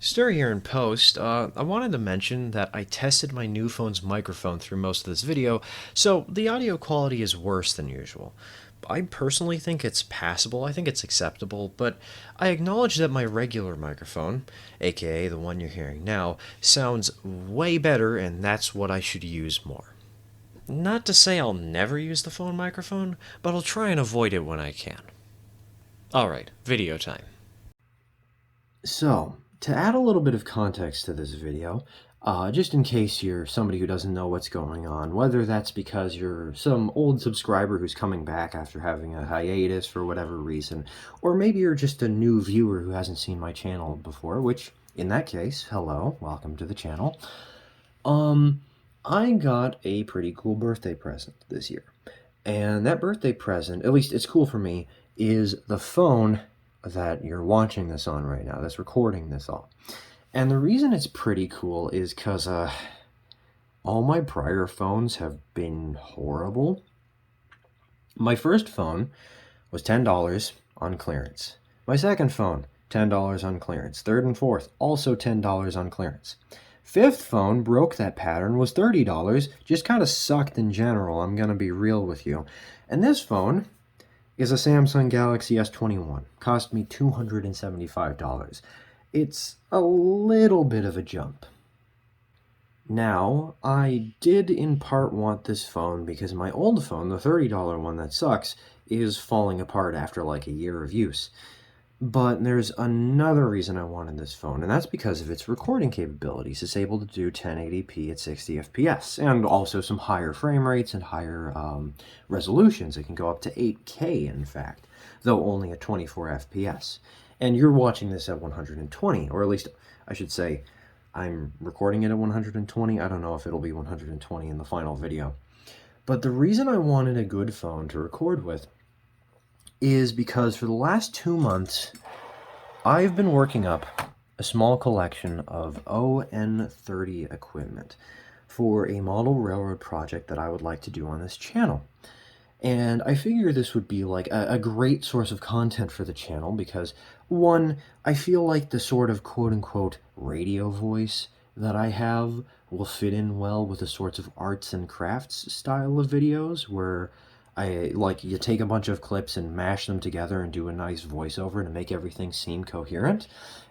Stir here in post. I wanted to mention that I tested my new phone's microphone through most of this video, so the audio quality is worse than usual. I personally think it's passable, I think it's acceptable, but I acknowledge that my regular microphone, aka the one you're hearing now, sounds way better and that's what I should use more. Not to say I'll never use the phone microphone, but I'll try and avoid it when I can. Alright, video time. So, to add a little bit of context to this video, just in case you're somebody who doesn't know what's going on, whether that's because you're some old subscriber who's coming back after having a hiatus for whatever reason, or maybe you're just a new viewer who hasn't seen my channel before, which, in that case, hello, welcome to the channel. I got a pretty cool birthday present this year. And that birthday present, at least it's cool for me, is the phone that you're watching this on right now, that's recording this all. And the reason it's pretty cool is because all my prior phones have been horrible. My first phone was $10 on clearance. My second phone, $10 on clearance. Third and fourth, also $10 on clearance. Fifth phone broke that pattern, was $30, just kind of sucked in general, I'm going to be real with you. And this phone is a Samsung Galaxy S21. Cost me $275. It's a little bit of a jump. Now, I did in part want this phone because my old phone, the $30 one that sucks, is falling apart after like a year of use. But there's another reason I wanted this phone, and that's because of its recording capabilities. It's able to do 1080p at 60 FPS, and also some higher frame rates and higher resolutions. It can go up to 8K, in fact, though only at 24 FPS. And you're watching this at 120, or at least I should say I'm recording it at 120. I don't know if it'll be 120 in the final video. But the reason I wanted a good phone to record with is because for the last 2 months, I've been working up a small collection of ON30 equipment for a model railroad project that I would like to do on this channel. And I figure this would be like a great source of content for the channel because, one, I feel like the sort of quote-unquote radio voice that I have will fit in well with the sorts of arts and crafts style of videos where you take a bunch of clips and mash them together and do a nice voiceover to make everything seem coherent.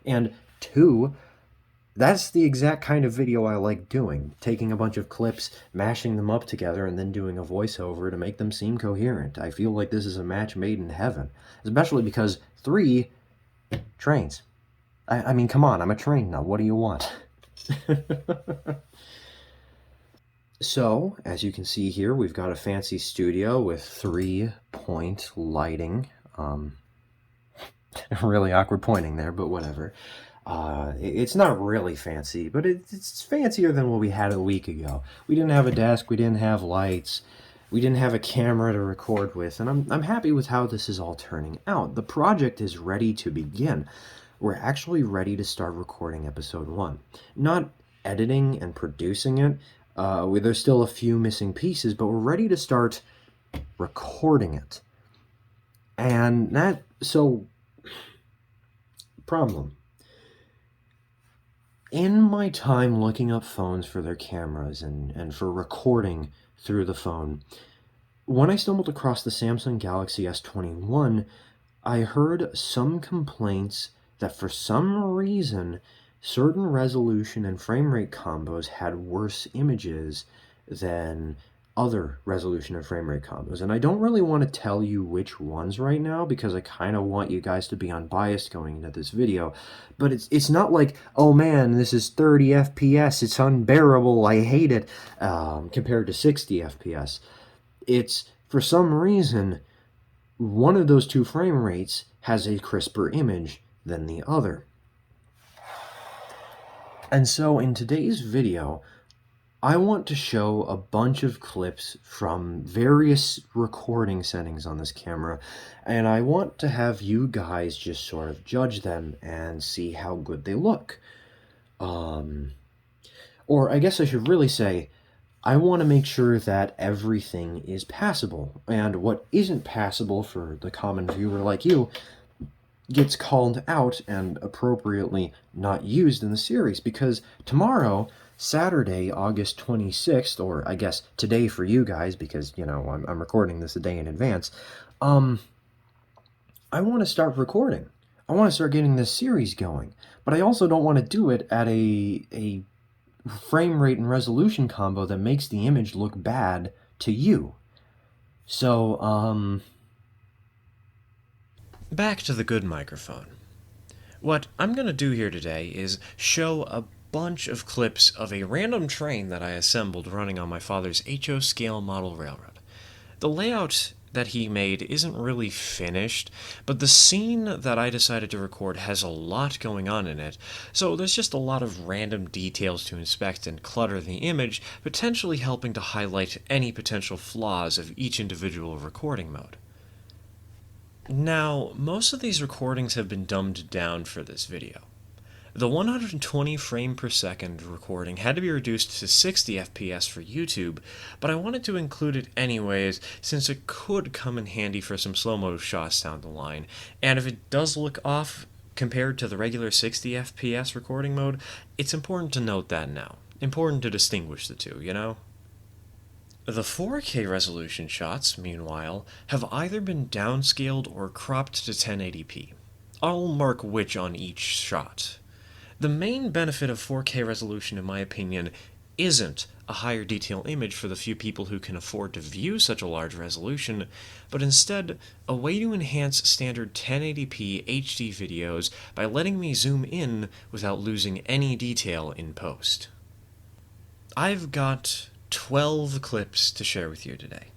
And two, that's the exact kind of video I like doing. Taking a bunch of clips, mashing them up together, and then doing a voiceover to make them seem coherent. I feel like this is a match made in heaven. Especially because, three, trains. I mean, come on, I'm a train nut. What do you want? So, as you can see here, we've got a fancy studio with 3-point lighting. Really awkward pointing there, but whatever. It's not really fancy, but it's fancier than what we had a week ago. We didn't have a desk, we didn't have lights, we didn't have a camera to record with, and I'm happy with how this is all turning out. The project is ready to begin. We're actually ready to start recording episode 1. Not editing and producing it. There's still a few missing pieces, but we're ready to start recording it. And problem. In my time looking up phones for their cameras and for recording through the phone, when I stumbled across the Samsung Galaxy S21, I heard some complaints that for some reason, certain resolution and frame rate combos had worse images than other resolution and frame rate combos. And I don't really want to tell you which ones right now because I kind of want you guys to be unbiased going into this video. But it's not like, oh man, this is 30 FPS, it's unbearable, I hate it, compared to 60 FPS. It's, for some reason, one of those two frame rates has a crisper image than the other. And so in today's video, I want to show a bunch of clips from various recording settings on this camera, and I want to have you guys just sort of judge them and see how good they look. Or I guess I should really say, I want to make sure that everything is passable, and what isn't passable for the common viewer like you gets called out and appropriately not used in the series, because tomorrow, Saturday, August 26th, or I guess today for you guys, because, I'm recording this a day in advance, um, I want to start recording. I want to start getting this series going, but I also don't want to do it at a frame rate and resolution combo that makes the image look bad to you. So, Back to the good microphone. What I'm going to do here today is show a bunch of clips of a random train that I assembled running on my father's HO scale model railroad. The layout that he made isn't really finished, but the scene that I decided to record has a lot going on in it, so there's just a lot of random details to inspect and clutter the image, potentially helping to highlight any potential flaws of each individual recording mode. Now, most of these recordings have been dumbed down for this video. The 120 frame per second recording had to be reduced to 60 FPS for YouTube, but I wanted to include it anyways since it could come in handy for some slow-mo shots down the line, and if it does look off compared to the regular 60 FPS recording mode, it's important to note that now. Important to distinguish the two, you know? The 4K resolution shots, meanwhile, have either been downscaled or cropped to 1080p. I'll mark which on each shot. The main benefit of 4K resolution, in my opinion, isn't a higher detail image for the few people who can afford to view such a large resolution, but instead a way to enhance standard 1080p HD videos by letting me zoom in without losing any detail in post. I've got 12 clips to share with you today.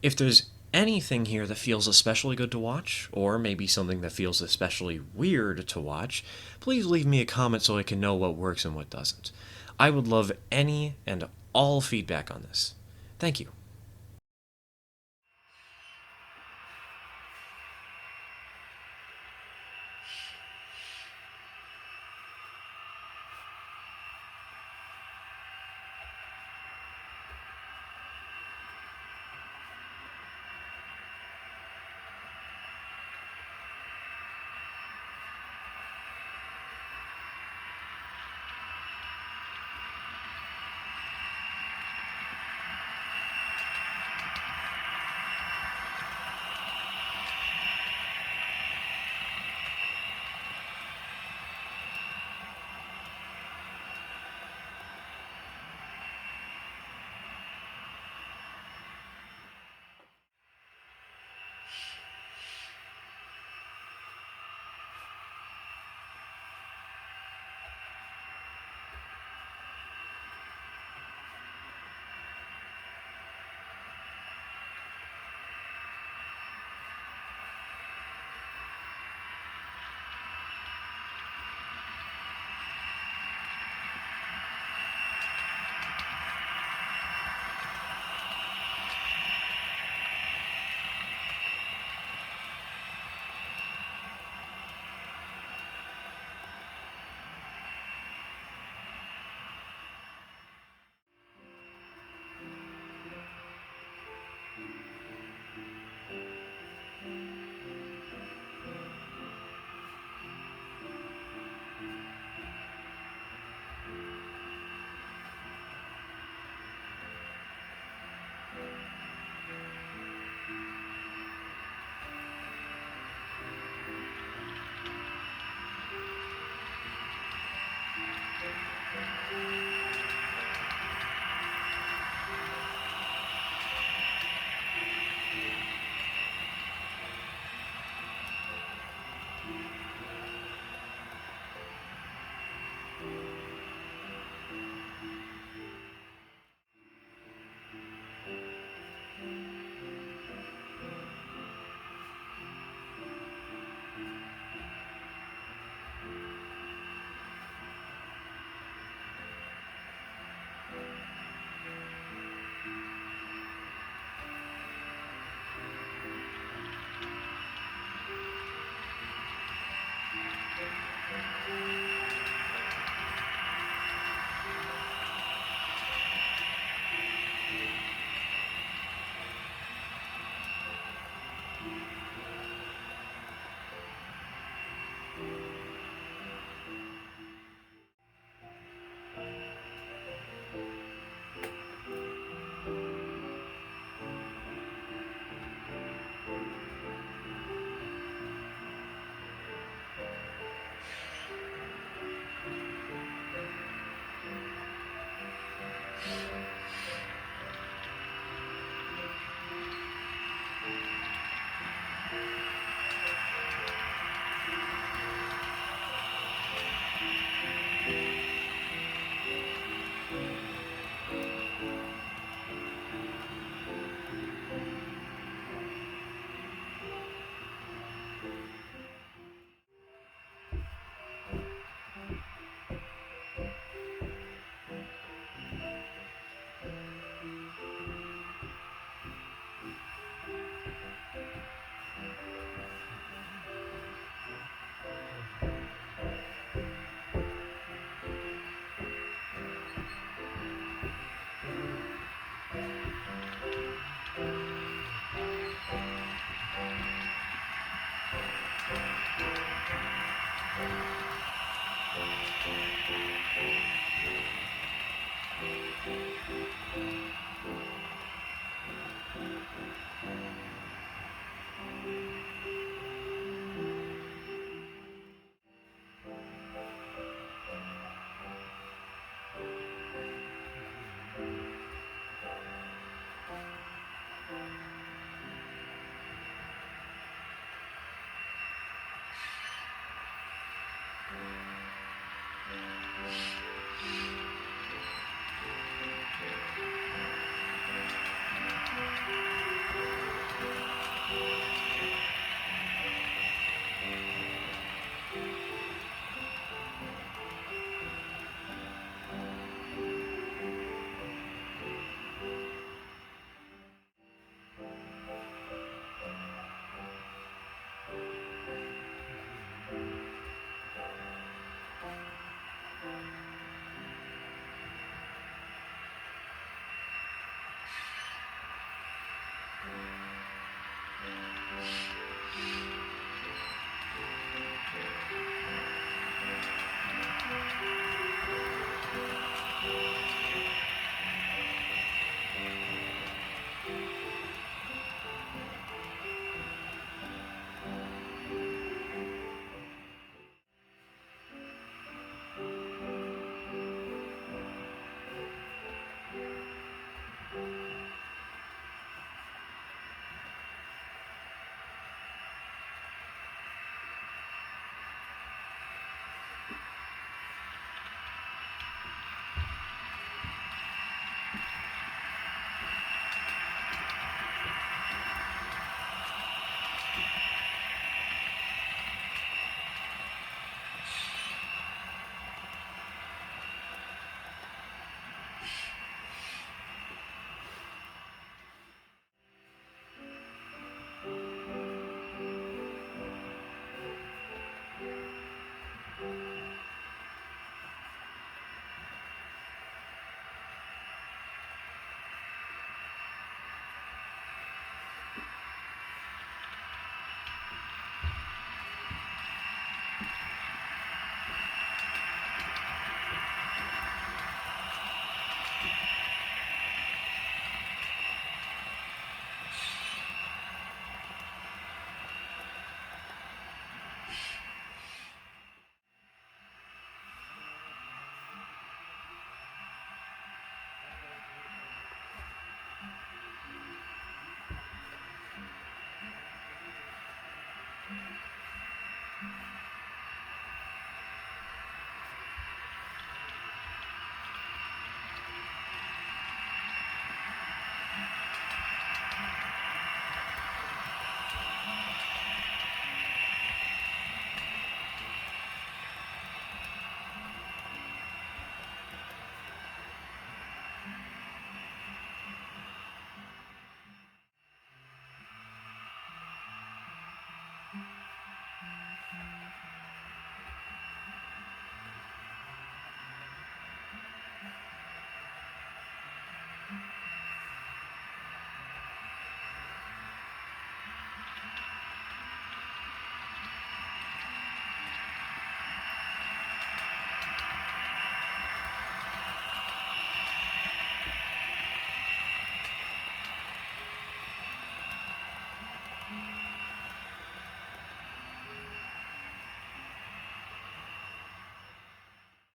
If there's anything here that feels especially good to watch, or maybe something that feels especially weird to watch, please leave me a comment so I can know what works and what doesn't. I would love any and all feedback on this. Thank you.